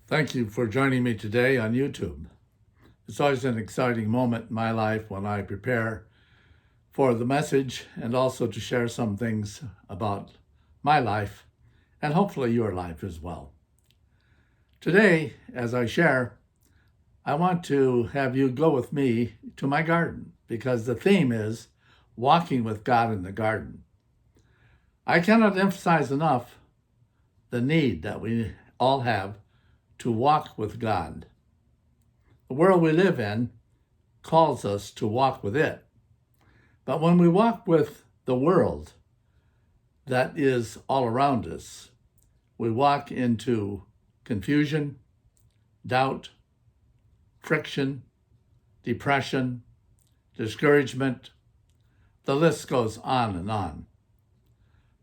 Thank you for joining me today on YouTube. It's always an exciting moment in my life when I prepare for the message and also to share some things about my life and hopefully your life as well. Today, as I share, I want to have you go with me to my garden because the theme is walking with God in the garden. I cannot emphasize enough the need that we all have to walk with God. The world we live in calls us to walk with it. But when we walk with the world that is all around us, we walk into confusion, doubt, friction, depression, discouragement. The list goes on and on.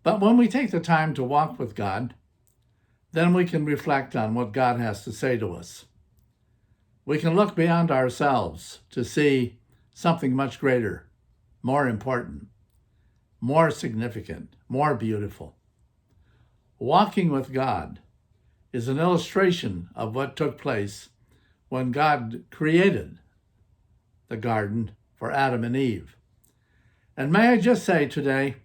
But when we take the time to walk with God, then we can reflect on what God has to say to us. We can look beyond ourselves to see something much greater, more important, more significant, more beautiful. Walking with God is an illustration of what took place when God created the garden for Adam and Eve. And may I just say today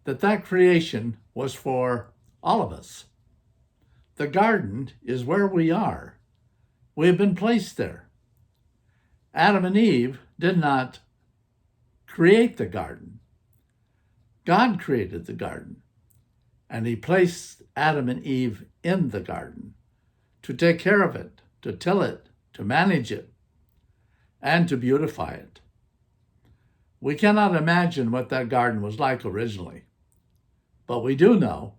that creation was for all of us. The garden is where we are. We have been placed there. Adam and Eve did not create the garden. God created the garden, and he placed Adam and Eve in the garden to take care of it, to till it, to manage it, and to beautify it. We cannot imagine what that garden was like originally, but we do know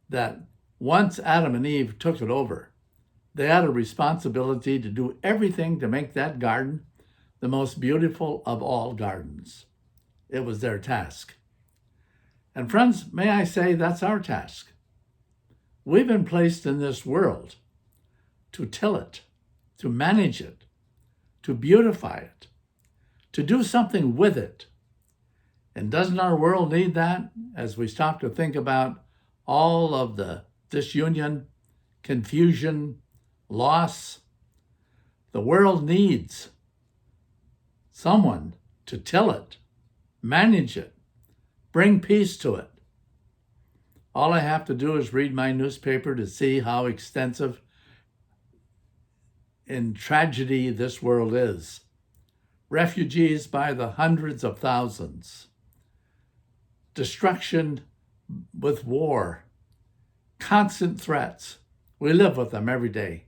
that once Adam and Eve took it over, they had a responsibility to do everything to make that garden the most beautiful of all gardens. It was their task. And friends, may I say that's our task. We've been placed in this world to till it, to manage it, to beautify it, to do something with it. And doesn't our world need that as we stop to think about all of the disunion, confusion, loss? The world needs someone to till it, manage it, bring peace to it. All I have to do is read my newspaper to see how extensive in tragedy this world is. Refugees by the hundreds of thousands. Destruction with war. Constant threats. We live with them every day.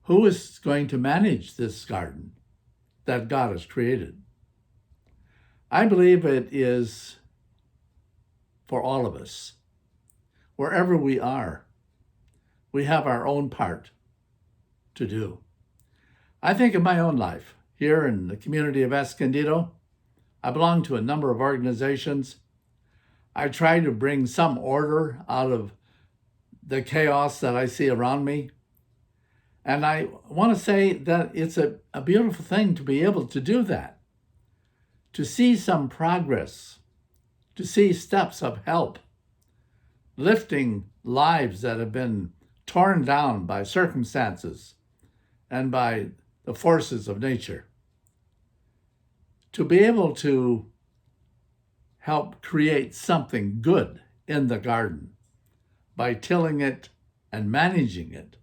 Who is going to manage this garden that God has created? I believe it is for all of us. Wherever we are, we have our own part to do. I think of my own life. Here in the community of Escondido, I belong to a number of organizations. I try to bring some order out of the chaos that I see around me. And I want to say that it's a beautiful thing to be able to do that, to see some progress, to see steps of help, lifting lives that have been torn down by circumstances and by the forces of nature. To be able to help create something good in the garden by tilling it and managing it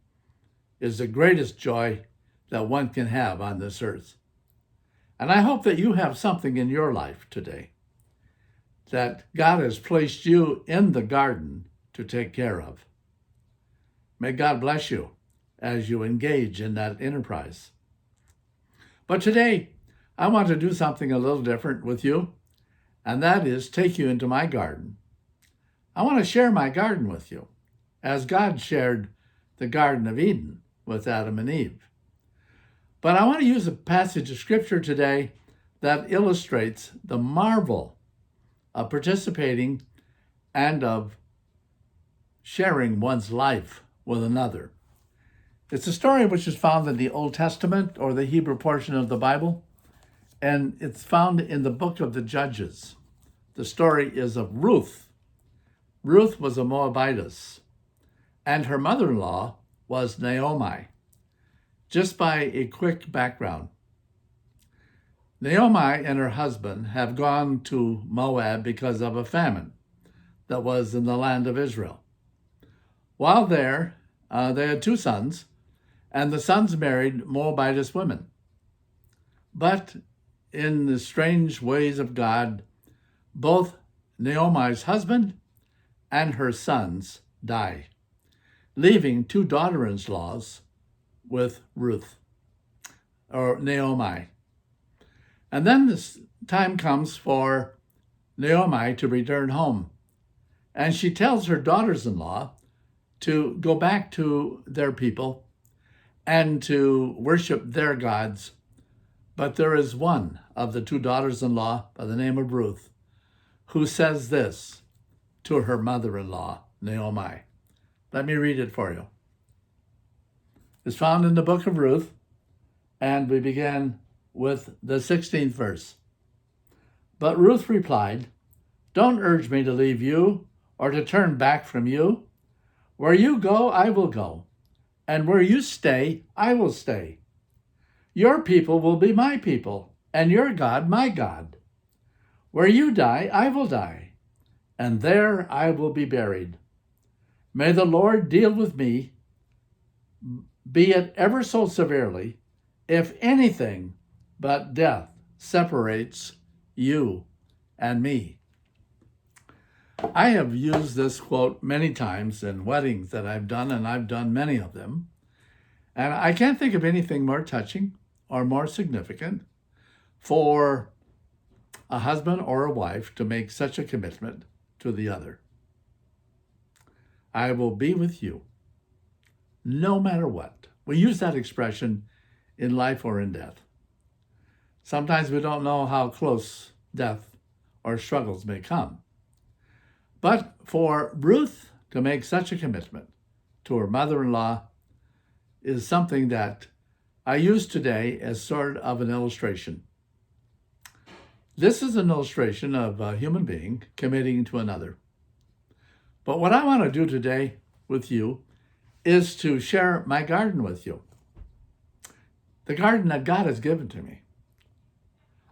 is the greatest joy that one can have on this earth. And I hope that you have something in your life today that God has placed you in the garden to take care of. May God bless you as you engage in that enterprise. But today, I want to do something a little different with you, and that is take you into my garden. I want to share my garden with you, as God shared the Garden of Eden with Adam and Eve. But I want to use a passage of scripture today that illustrates the marvel of participating and of sharing one's life with another. It's a story which is found in the Old Testament, or the Hebrew portion of the Bible, and it's found in the book of the Judges. The story is of Ruth. Ruth was a Moabitess, and her mother-in-law was Naomi. Just by a quick background, Naomi and her husband have gone to Moab because of a famine that was in the land of Israel. While there, they had 2 sons, and the sons married Moabitess women. But in the strange ways of God, both Naomi's husband and her sons die, leaving 2 daughter-in-laws with Ruth, or Naomi. And then this time comes for Naomi to return home. And she tells her daughters-in-law to go back to their people and to worship their gods. But there is one of the 2 daughters-in-law by the name of Ruth who says this to her mother-in-law, Naomi. Let me read it for you. It's found in the book of Ruth, and we begin with the 16th verse. But Ruth replied, "Don't urge me to leave you or to turn back from you. Where you go, I will go, and where you stay, I will stay. Your people will be my people, and your God my God. Where you die, I will die, and there I will be buried. May the Lord deal with me, be it ever so severely, if anything but death separates you and me." I have used this quote many times in weddings that I've done, and I've done many of them. And I can't think of anything more touching or more significant for a husband or a wife to make such a commitment to the other. I will be with you no matter what. We use that expression in life or in death. Sometimes we don't know how close death or struggles may come. But for Ruth to make such a commitment to her mother-in-law is something that I use today as sort of an illustration. This is an illustration of a human being committing to another. But what I want to do today with you is to share my garden with you. The garden that God has given to me.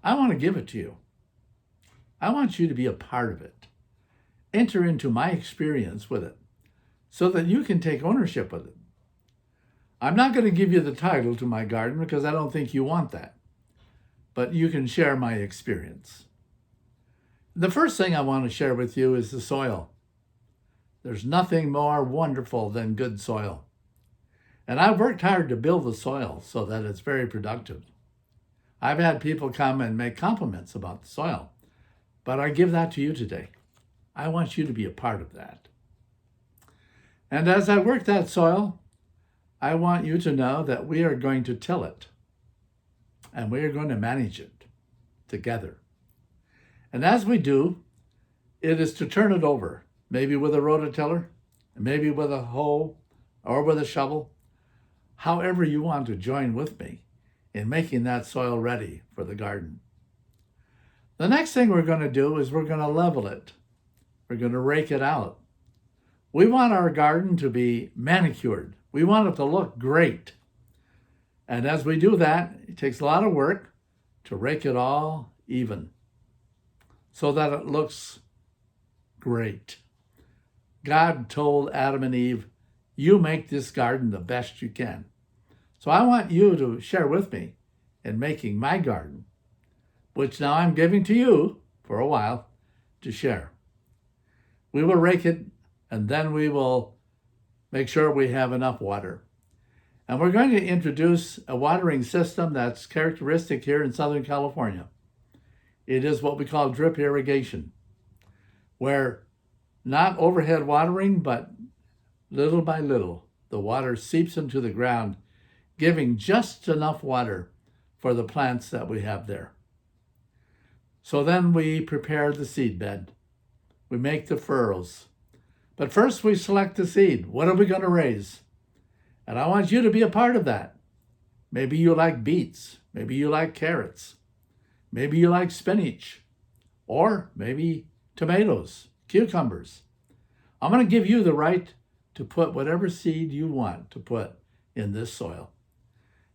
I want to give it to you. I want you to be a part of it. Enter into my experience with it so that you can take ownership of it. I'm not going to give you the title to my garden because I don't think you want that, but you can share my experience. The first thing I want to share with you is the soil. There's nothing more wonderful than good soil. And I've worked hard to build the soil so that it's very productive. I've had people come and make compliments about the soil, but I give that to you today. I want you to be a part of that. And as I work that soil, I want you to know that we are going to till it and we are going to manage it together. And as we do, it is to turn it over, maybe with a rototiller, maybe with a hoe or with a shovel, however you want to join with me in making that soil ready for the garden. The next thing we're going to do is we're going to level it. We're going to rake it out. We want our garden to be manicured. We want it to look great. And as we do that, it takes a lot of work to rake it all even so that it looks great. God told Adam and Eve, "You make this garden the best you can." So I want you to share with me in making my garden, which now I'm giving to you for a while to share. We will rake it, and then we will make sure we have enough water. And we're going to introduce a watering system that's characteristic here in Southern California. It is what we call drip irrigation, where not overhead watering, but little by little, the water seeps into the ground, giving just enough water for the plants that we have there. So then we prepare the seed bed. We make the furrows. But first we select the seed. What are we going to raise? And I want you to be a part of that. Maybe you like beets. Maybe you like carrots. Maybe you like spinach. Or maybe tomatoes, cucumbers. I'm going to give you the right to put whatever seed you want to put in this soil.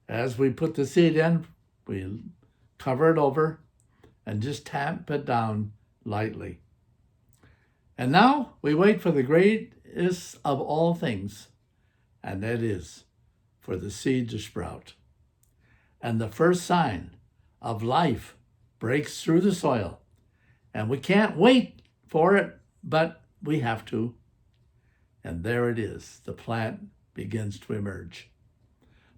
As we put the seed in, we cover it over and just tap it down lightly. And now we wait for the greatest of all things, and that is for the seed to sprout. And the first sign of life breaks through the soil. And we can't wait for it, but we have to. And there it is. The plant begins to emerge.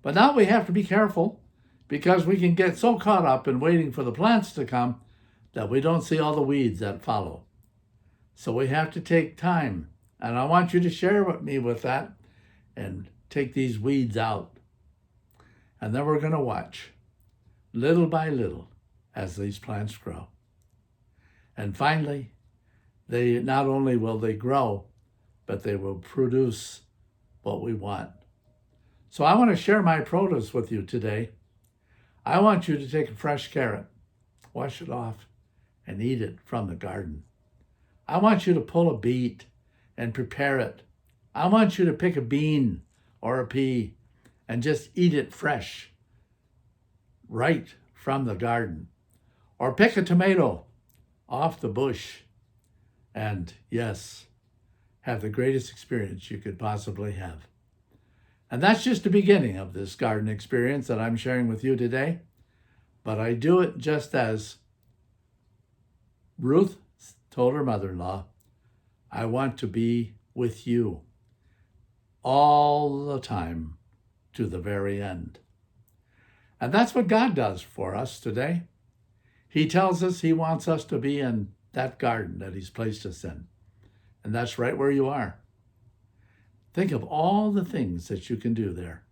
But now we have to be careful, because we can get so caught up in waiting for the plants to come that we don't see all the weeds that follow. So we have to take time. And I want you to share with me with that and take these weeds out. And then we're going to watch, little by little, as these plants grow. And finally, they not only will they grow, but they will produce what we want. So I want to share my produce with you today. I want you to take a fresh carrot, wash it off, and eat it from the garden. I want you to pull a beet and prepare it. I want you to pick a bean or a pea and just eat it fresh, right from the garden. Or pick a tomato off the bush and, yes, have the greatest experience you could possibly have. And that's just the beginning of this garden experience that I'm sharing with you today. But I do it just as Ruth told her mother-in-law, I want to be with you all the time to the very end. And that's what God does for us today. He tells us he wants us to be in that garden that he's placed us in. And that's right where you are. Think of all the things that you can do there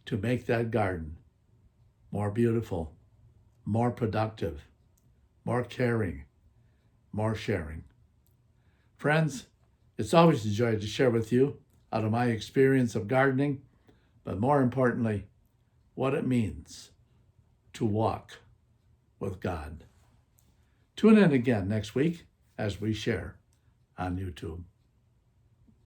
to make that garden more beautiful, more productive, more caring, more sharing. Friends, it's always a joy to share with you out of my experience of gardening, but more importantly, what it means to walk with God. Tune in again next week as we share on YouTube.